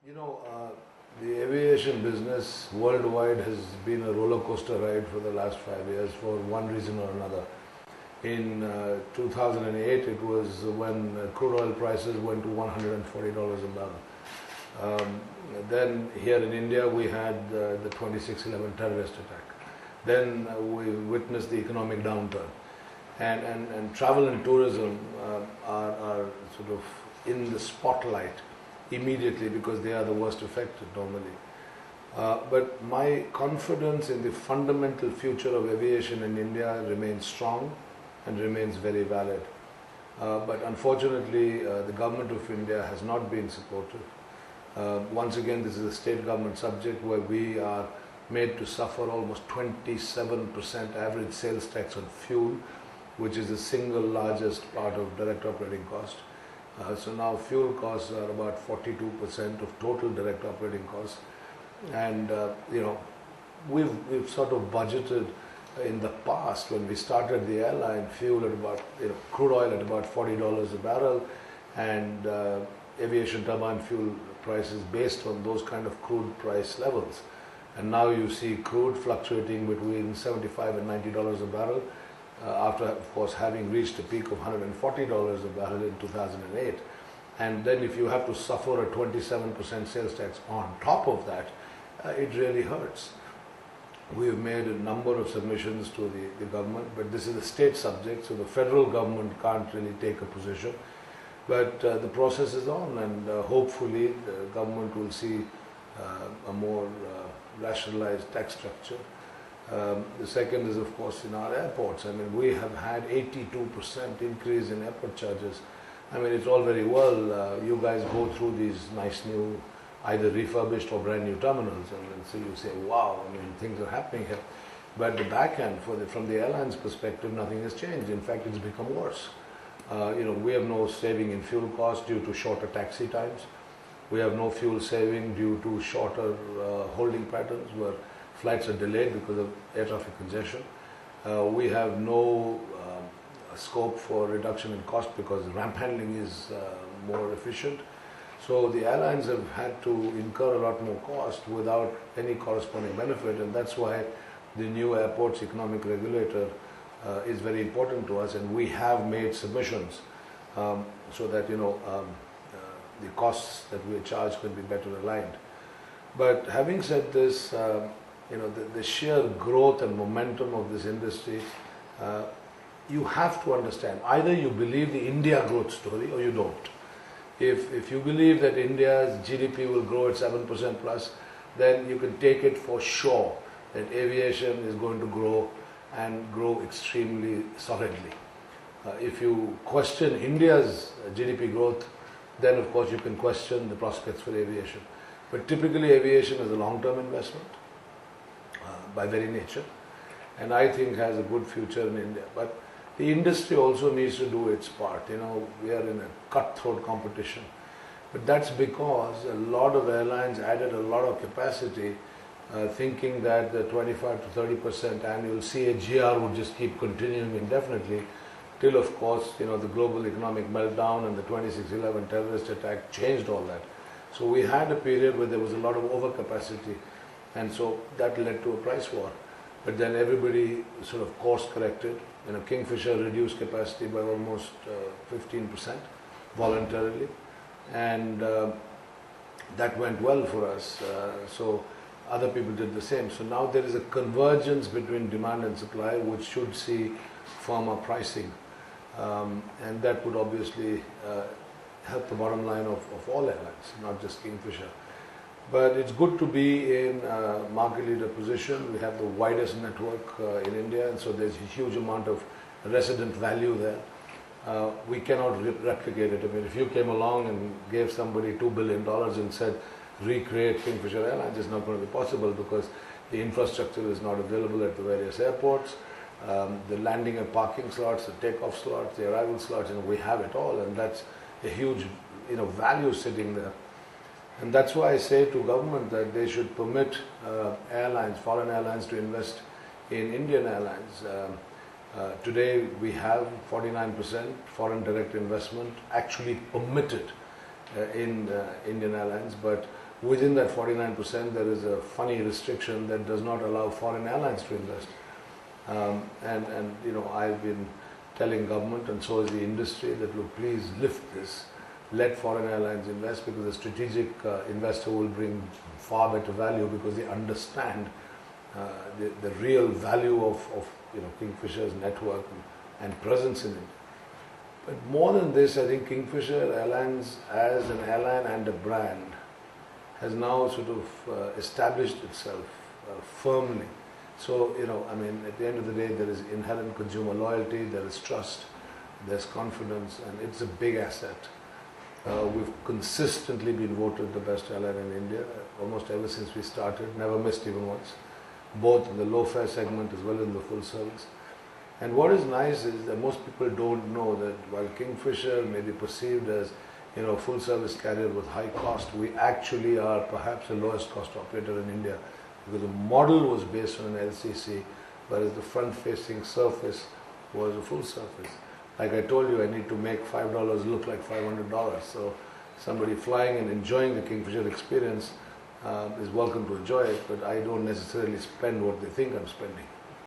The aviation business worldwide has been a roller coaster ride for the last 5 years for one reason or another. In 2008, it was when crude oil prices went to $140 a barrel. Then here in India, we had the 26/11 terrorist attack. Then we witnessed the economic downturn. And travel and tourism are sort of in the spotlight immediately because they are the worst affected normally. But my confidence in the fundamental future of aviation in India remains strong and remains very valid. But unfortunately, the government of India has not been supportive. Once again, this is a state government subject where we are made to suffer almost 27% average sales tax on fuel, which is the single largest part of direct operating cost. So now fuel costs are about 42% of total direct operating costs. And, we've sort of budgeted in the past when we started the airline, fuel at about, crude oil at about $40 a barrel and aviation turbine fuel prices based on those kind of crude price levels. And now you see crude fluctuating between $75 and $90 a barrel. After, of course, having reached a peak of $140 a barrel in 2008. And then if you have to suffer a 27% sales tax on top of that, it really hurts. We have made a number of submissions to the government, but this is a state subject, so the federal government can't really take a position. But the process is on, and hopefully the government will see a more rationalized tax structure. The second is, of course, in our airports. I mean, we have had 82% increase in airport charges. I mean, it's all very well. You guys go through these nice new, either refurbished or brand new terminals, and so you say, wow, I mean, things are happening here. But the back end, from the airline's perspective, nothing has changed. In fact, it's become worse. We have no saving in fuel costs due to shorter taxi times. We have no fuel saving due to shorter holding patterns where flights are delayed because of air traffic congestion. We have no scope for reduction in cost because ramp handling is more efficient. So the airlines have had to incur a lot more cost without any corresponding benefit, and that's why the new airports economic regulator is very important to us, and we have made submissions so that the costs that we charge could be better aligned. But having said this, the sheer growth and momentum of this industry, you have to understand, either you believe the India growth story or you don't. If you believe that India's GDP will grow at 7% plus, then you can take it for sure that aviation is going to grow and grow extremely solidly. If you question India's GDP growth, then of course you can question the prospects for aviation. But typically aviation is a long-term investment by very nature, and I think has a good future in India. But the industry also needs to do its part. We are in a cutthroat competition. But that's because a lot of airlines added a lot of capacity thinking that the 25 to 30% annual CAGR would just keep continuing indefinitely till, of course, the global economic meltdown and the 26/11 terrorist attack changed all that. So we had a period where there was a lot of overcapacity, and so that led to a price war. But then everybody sort of course corrected. Kingfisher reduced capacity by almost 15% voluntarily, and that went well for us. So other people did the same. So now there is a convergence between demand and supply, which should see firmer pricing, and that would obviously help the bottom line of all airlines, not just Kingfisher. But it's good to be in a market leader position. We have the widest network in India, and so there's a huge amount of resident value there. We cannot replicate it. I mean, if you came along and gave somebody $2 billion and said, recreate Kingfisher Airlines, it's not going to be possible because the infrastructure is not available at the various airports. The landing and parking slots, the takeoff slots, the arrival slots, we have it all, and that's a huge, value sitting there. And that's why I say to government that they should permit airlines, foreign airlines, to invest in Indian airlines. Today we have 49% foreign direct investment actually permitted in Indian airlines, but Within that 49%, there is a funny restriction that does not allow foreign airlines to invest. And you know, I've been telling government and so is the industry that, look, please lift this. Let foreign airlines invest, because a strategic investor will bring far better value because they understand the real value of you know, Kingfisher's network and presence in India. But more than this, I think Kingfisher Airlines as an airline and a brand has now sort of established itself firmly. So, you know, I mean, at the end of the day, there is inherent consumer loyalty, there is trust, there's confidence, and it's a big asset. We've consistently been voted the best airline in India, almost ever since we started, never missed even once, both in the low fare segment as well as in the full service. And what is nice is that most people don't know that while Kingfisher may be perceived as, you know, full service carrier with high cost, we actually are perhaps the lowest cost operator in India, because the model was based on an LCC, whereas the front facing surface was a full surface. Like I told you, I need to make $5 look like $500. So somebody flying and enjoying the Kingfisher experience is welcome to enjoy it, but I don't necessarily spend what they think I'm spending.